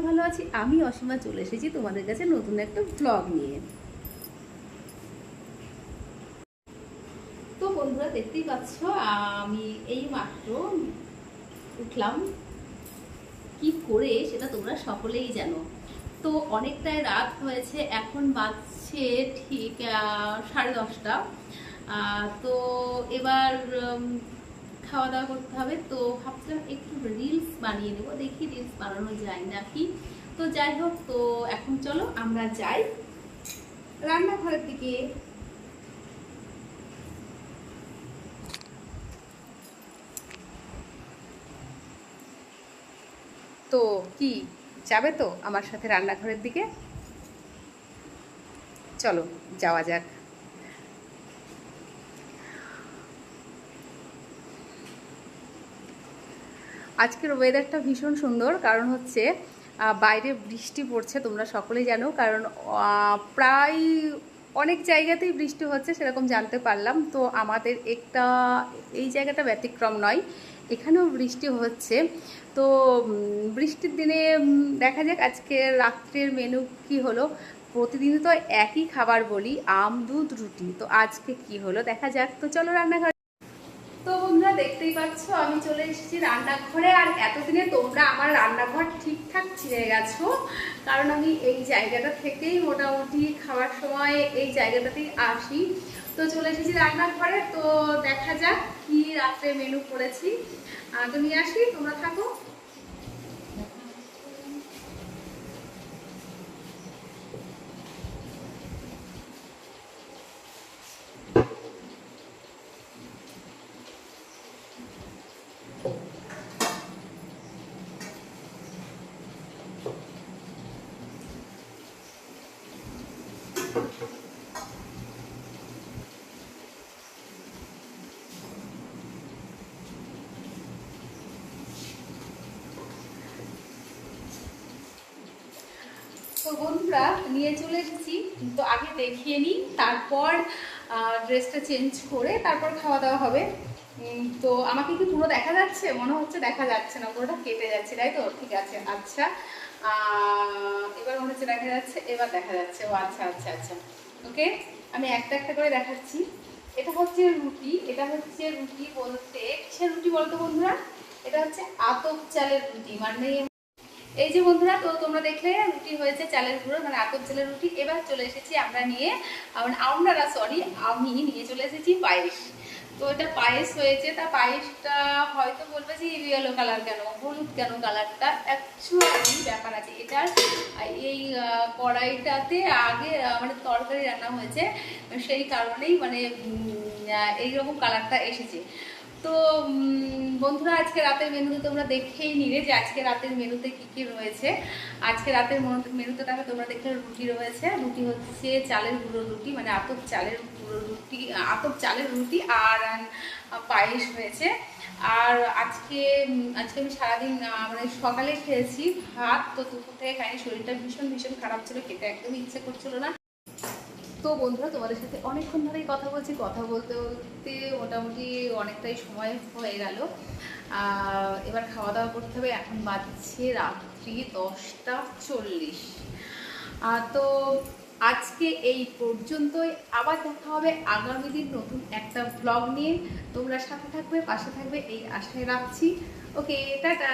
ভালো আছি। আমি অসীমা চলে এসেছি তোমাদের কাছে নতুন একটা ব্লগ নিয়ে। তো বন্ধুরা দেখতেই পাচ্ছ, আমি এই মাত্র উঠলাম। কি করে সেটা তোমরা সকলেই জানো। তো অনেকটাই রাত হয়েছে, এখন বাজছে ঠিক 10:30। তো এবার খাওয়া দাওয়া করতে হবে। তো ভাবছিলাম একটু রিলস বানিয়ে নেবো, দেখি রিলস বানানো যায় নাকি। তো যাই হোক, তো এখন চলো আমরা যাই রান্নাঘরের দিকে। তো কি যাবে তো আমার সাথে রান্নাঘরের দিকে? চলো যাওয়া যাক। আজকের ওয়েদারটা ভীষণ সুন্দর, কারণ হচ্ছে বাইরে বৃষ্টি পড়ছে, তোমরা সকলেই জানো। কারণ প্রায় অনেক জায়গাতেই বৃষ্টি হচ্ছে সেরকম জানতে পারলাম। তো আমাদের এই জায়গাটা ব্যতিক্রম নয়, এখানেও বৃষ্টি হচ্ছে। তো বৃষ্টির দিনে দেখা যাক আজকে রাত্রের মেনু কি হলো। প্রতিদিন তো একই খাবার বলি, আম দুধ রুটি। তো আজকে কি হলো দেখা যাক। তো চলো রান্নাঘর। তো বন্ধুরা দেখতেই পাচ্ছ, আমি চলে এসেছি রান্নাঘরে। আর এতদিনে তোমরা আমার রান্নাঘর ঠিকঠাক চিনে গেছো, কারণ আমি এই জায়গাটা থেকেই মোটামুটি খাওয়ার সময় এই জায়গাটাতেই আসি। তো চলে এসেছি রান্নাঘরে। তো দেখা যাক কি রাত্রে মেনু করেছি। তো নিয়ে আসি, তোমরা থাকো। তো বন্ধুরা নিয়ে চলে এসেছি। তো আগে দেখিয়ে নিই, তারপর ড্রেসটা চেঞ্জ করে তারপর খাওয়া দাওয়া হবে। তো আমাকে কি পুরো দেখা যাচ্ছে? মনে হচ্ছে দেখা যাচ্ছে না, পুরোটা কেটে যাচ্ছে, তাই তো? ঠিক আছে, আচ্ছা। এবার মনে হচ্ছে দেখা যাচ্ছে, এবার দেখা যাচ্ছে। ও আচ্ছা আচ্ছা আচ্ছা, ওকে। আমি একটা একটা করে দেখাচ্ছি। এটা হচ্ছে রুটি। এটা হচ্ছে রুটি বলতে কিসের রুটি বলতো বন্ধুরা? এটা হচ্ছে আতপ চালের রুটি। মানে এই যে বন্ধুরা, তো তোমরা দেখলে রুটি হয়েছে চালের গুঁড়ো, মানে আতপ চালের রুটি। এবার চলে এসেছি আমরা নিয়ে, আমি নিয়ে চলে এসেছি পায়েস। তো এটা পায়েস হয়েছে। তা পায়েসটা হয়তো বলবে যে ইয়েলো কালার কেন, হলুদ কেন কালারটা। অ্যাকচুয়ালি ব্যাপার আছে এটার, এই কড়াইটাতে আগে মানে তরকারি রান্না হয়েছে, সেই কারণেই মানে এইরকম কালারটা এসেছে। তো বন্ধুরা আজকে রাতের মেনুতে তোমরা দেখেই নিলে যে আজকে রাতের মেনুতে কি কি রয়েছে। আজকে রাতের মেনুতে দেখো তোমরা দেখলে রুটি রয়েছে। রুটি হচ্ছে চালের গুঁড়ো রুটি, মানে আতপ চালের গুঁড়ো রুটি, আতপ চালের রুটি। আর পায়েস হয়েছে। আর আজকে আমি সারাদিন মানে সকালে খেয়েছি ভাত। তো দুপুর থেকে খাইনি, শরীরটা ভীষণ ভীষণ খারাপ ছিল, খেতে একদমই ইচ্ছে করছিল না। তো বন্ধুরা তোমাদের সাথে অনেকক্ষণ ধরেই কথা বলছি, কথা বলতে বলতে মোটামুটি অনেকটাই সময় হয়ে গেল। এবার খাওয়া দাওয়া করতে হবে। এখন বাজছে রাত্রি 10:40। তো আজকে এই পর্যন্তই। আবার দেখা হবে আগামী দিন নতুন একটা ব্লগ নিয়ে। তোমরা সাথে থাকবে, পাশে থাকবে, এই আশায় রাখছি। ওকে, টাটা।